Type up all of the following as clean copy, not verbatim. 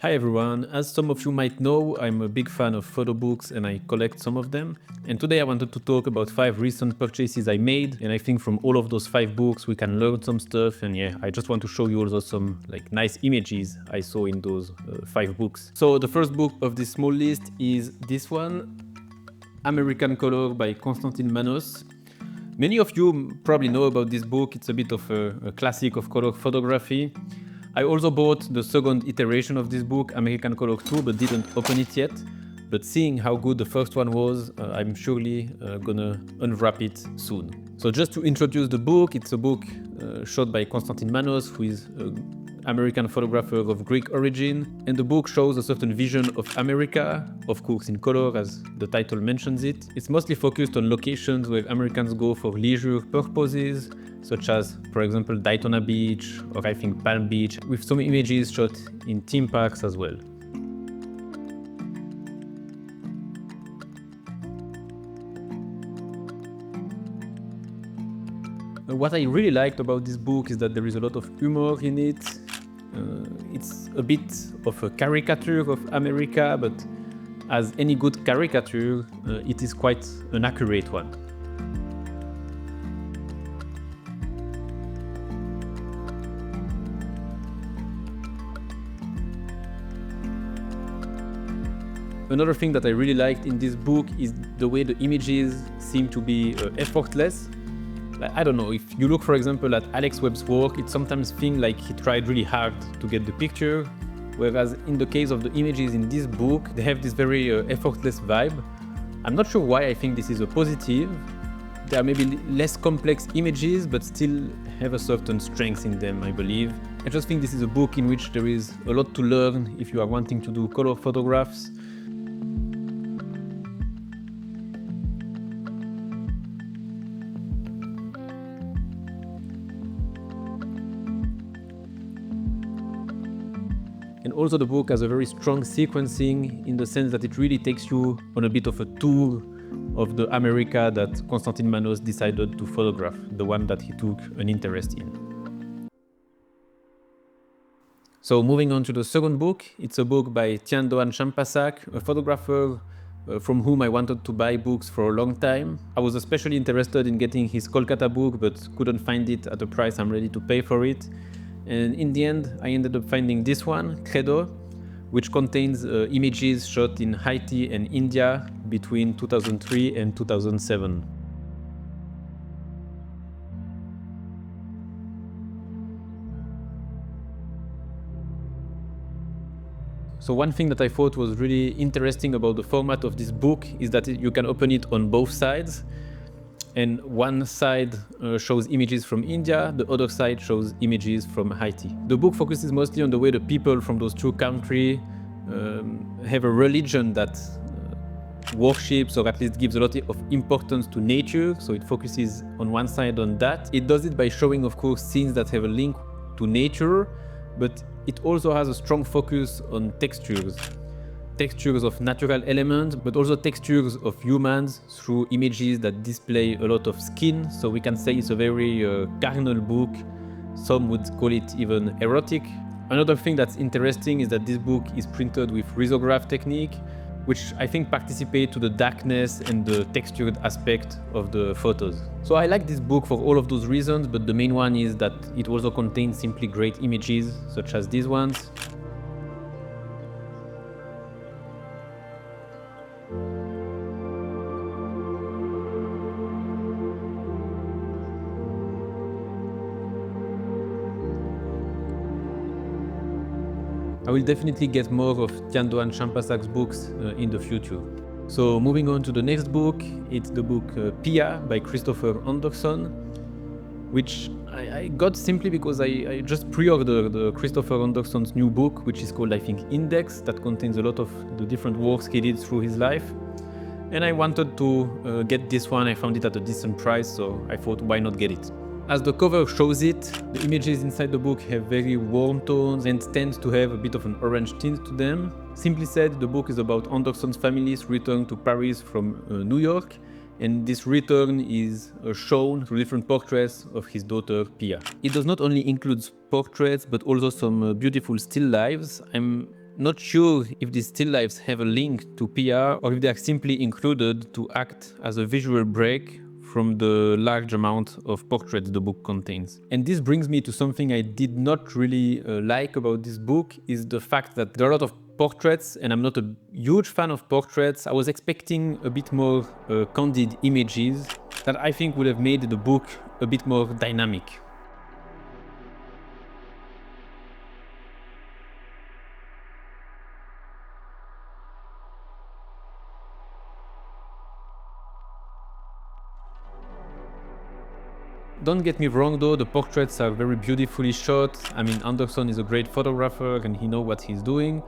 Hi everyone, as some of you might know, I'm a big fan of photobooks and I collect some of them. And today I wanted to talk about 5 recent purchases I made, and I think from all of those 5 books we can learn some stuff, and yeah, I just want to show you also some nice images I saw in those 5 books. So the first book of this small list is this one, American Color by Konstantin Manos. Many of you probably know about this book. It's a bit of a classic of color photography. I also bought the second iteration of this book, American Color 2, but didn't open it yet. But seeing how good the first one was, I'm surely gonna unwrap it soon. So just to introduce the book, it's a book shot by Konstantin Manos, who is an American photographer of Greek origin. And the book shows a certain vision of America, of course in color, as the title mentions it. It's mostly focused on locations where Americans go for leisure purposes, such as, for example, Daytona Beach, or I think Palm Beach, with some images shot in theme parks as well. What I really liked about this book is that there is a lot of humor in it. It's a bit of a caricature of America, but as any good caricature, it is quite an accurate one. Another thing that I really liked in this book is the way the images seem to be effortless. I don't know, if you look for example at Alex Webb's work, it sometimes feels like he tried really hard to get the picture, whereas in the case of the images in this book, they have this very effortless vibe. I'm not sure why I think this is a positive. There are maybe less complex images, but still have a certain strength in them, I believe. I just think this is a book in which there is a lot to learn if you are wanting to do color photographs. And also the book has a very strong sequencing in the sense that it really takes you on a bit of a tour of the America that Konstantin Manos decided to photograph, the one that he took an interest in. So moving on to the second book, it's a book by Tiandoan Champasak, a photographer from whom I wanted to buy books for a long time. I was especially interested in getting his Kolkata book, but couldn't find it at a price I'm ready to pay for it. And in the end, I ended up finding this one, Credo, which contains images shot in Haiti and India between 2003 and 2007. So one thing that I thought was really interesting about the format of this book is that you can open it on both sides. And one side shows images from India, the other side shows images from Haiti. The book focuses mostly on the way the people from those two countries have a religion that worships, or at least gives a lot of importance to nature, so it focuses on one side on that. It does it by showing, of course, scenes that have a link to nature, but it also has a strong focus on textures of natural elements, but also textures of humans through images that display a lot of skin. So we can say it's a very carnal book. Some would call it even erotic. Another thing that's interesting is that this book is printed with risograph technique, which I think participate to the darkness and the textured aspect of the photos. So I like this book for all of those reasons, but the main one is that it also contains simply great images, such as these ones. I will definitely get more of Tiandoan Champasak's books in the future. So moving on to the next book, it's the book Pia by Christopher Anderson, which I got simply because I just pre-ordered Christopher Anderson's new book, which is called, I think, Index, that contains a lot of the different works he did through his life. And I wanted to get this one. I found it at a decent price, so I thought, why not get it? As the cover shows it, the images inside the book have very warm tones and tend to have a bit of an orange tint to them. Simply said, the book is about Anderson's family's return to Paris from New York, and this return is shown through different portraits of his daughter Pia. It does not only include portraits, but also some beautiful still lives. I'm not sure if these still lifes have a link to PR or if they are simply included to act as a visual break from the large amount of portraits the book contains. And this brings me to something I did not really like about this book, is the fact that there are a lot of portraits, and I'm not a huge fan of portraits. I was expecting a bit more candid images that I think would have made the book a bit more dynamic. Don't get me wrong though, the portraits are very beautifully shot. I mean, Anderson is a great photographer and he knows what he's doing.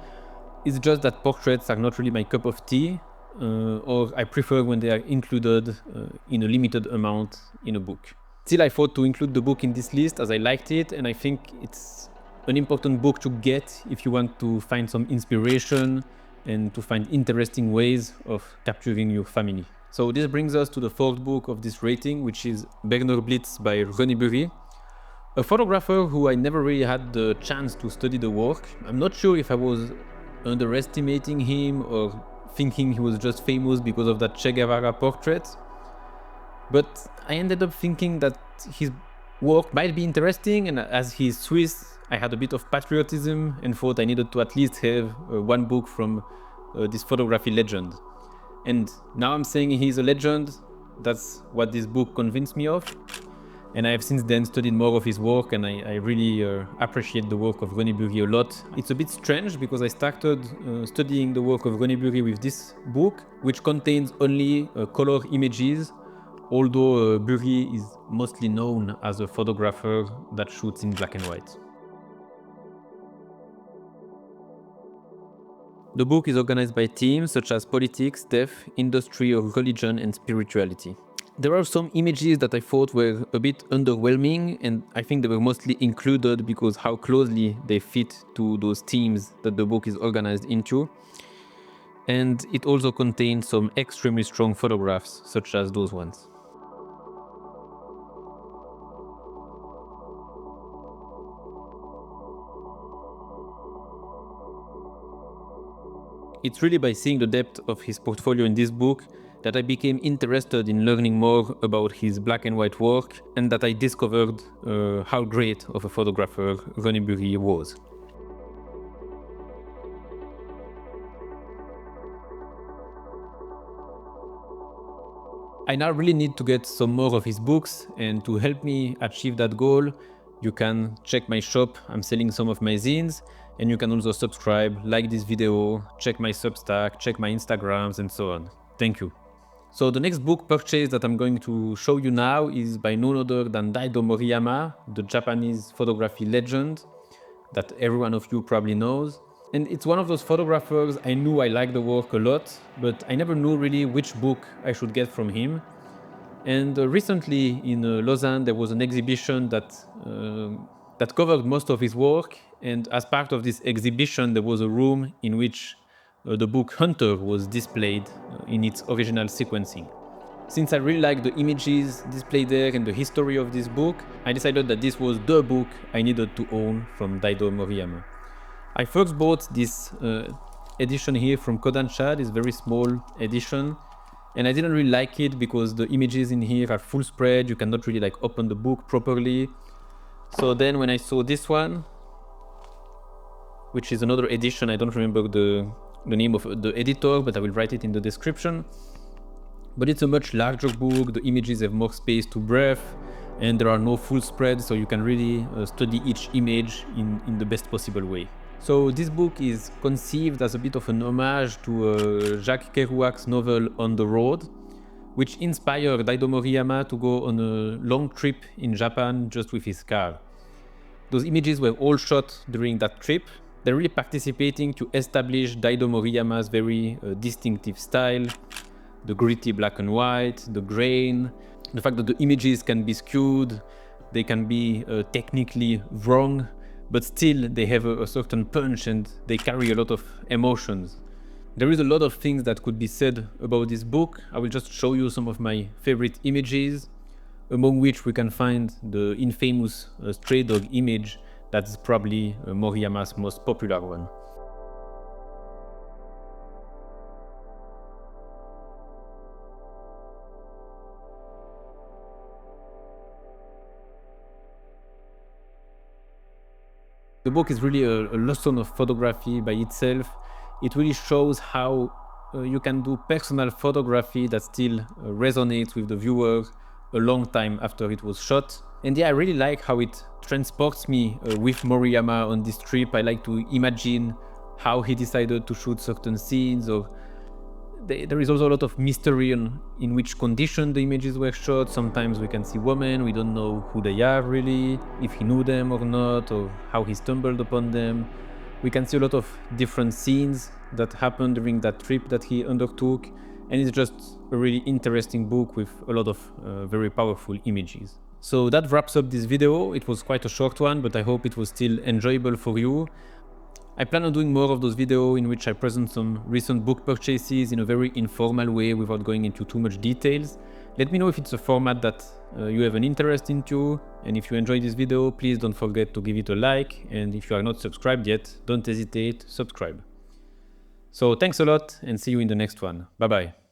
It's just that portraits are not really my cup of tea, or I prefer when they are included in a limited amount in a book. Still, I thought to include the book in this list as I liked it, and I think it's an important book to get if you want to find some inspiration and to find interesting ways of capturing your family. So this brings us to the fourth book of this rating, which is Berner Blitz by René Burri, a photographer who I never really had the chance to study the work. I'm not sure if I was underestimating him or thinking he was just famous because of that Che Guevara portrait, but I ended up thinking that his work might be interesting, and as he's Swiss, I had a bit of patriotism and thought I needed to at least have one book from this photography legend. And now I'm saying he's a legend. That's what this book convinced me of. And I have since then studied more of his work, and I really appreciate the work of René Burri a lot. It's a bit strange because I started studying the work of René Burri with this book, which contains only color images, although Burri is mostly known as a photographer that shoots in black and white. The book is organized by themes such as politics, death, industry, or religion and spirituality. There are some images that I thought were a bit underwhelming, and I think they were mostly included because how closely they fit to those themes that the book is organized into. And it also contains some extremely strong photographs, such as those ones. It's really by seeing the depth of his portfolio in this book that I became interested in learning more about his black and white work, and that I discovered how great of a photographer René Burri was. I now really need to get some more of his books, and to help me achieve that goal, you can check my shop. I'm selling some of my zines, and you can also subscribe, like this video, check my Substack, check my Instagrams, and so on. Thank you. So the next book purchase that I'm going to show you now is by none other than Daido Moriyama, the Japanese photography legend that every one of you probably knows. And it's one of those photographers I knew I liked the work a lot, but I never knew really which book I should get from him. And recently in Lausanne there was an exhibition that covered most of his work, and as part of this exhibition there was a room in which the book Hunter was displayed in its original sequencing. Since I really liked the images displayed there and the history of this book, I decided that this was the book I needed to own from Daido Moriyama. I first bought this edition here from Kodansha, this very small edition, and I didn't really like it because the images in here are full spread, you cannot really like open the book properly. So then when I saw this one, which is another edition, I don't remember the name of the editor, but I will write it in the description. But it's a much larger book, the images have more space to breathe, and there are no full spread, so you can really study each image in the best possible way. So this book is conceived as a bit of an homage to Jacques Kerouac's novel On the Road, which inspired Daido Moriyama to go on a long trip in Japan just with his car. Those images were all shot during that trip. They're really participating to establish Daido Moriyama's very distinctive style, the gritty black and white, the grain, the fact that the images can be skewed, they can be technically wrong, but still they have a certain punch and they carry a lot of emotions. There is a lot of things that could be said about this book. I will just show you some of my favorite images, among which we can find the infamous stray dog image that's probably Moriyama's most popular one. The book is really a lesson of photography by itself. It really shows how you can do personal photography that still resonates with the viewer a long time after it was shot. And yeah, I really like how it transports me with Moriyama on this trip. I like to imagine how he decided to shoot certain scenes, or there is also a lot of mystery on in which condition the images were shot. Sometimes we can see women, we don't know who they are really, if he knew them or not, or how he stumbled upon them. We can see a lot of different scenes that happened during that trip that he undertook, and it's just a really interesting book with a lot of very powerful images. So that wraps up this video. It was quite a short one, but I hope it was still enjoyable for you. I plan on doing more of those videos in which I present some recent book purchases in a very informal way without going into too much details. Let me know if it's a format that you have an interest into, and if you enjoyed this video, please don't forget to give it a like, and if you are not subscribed yet, don't hesitate, subscribe. So thanks a lot, and see you in the next one. Bye bye.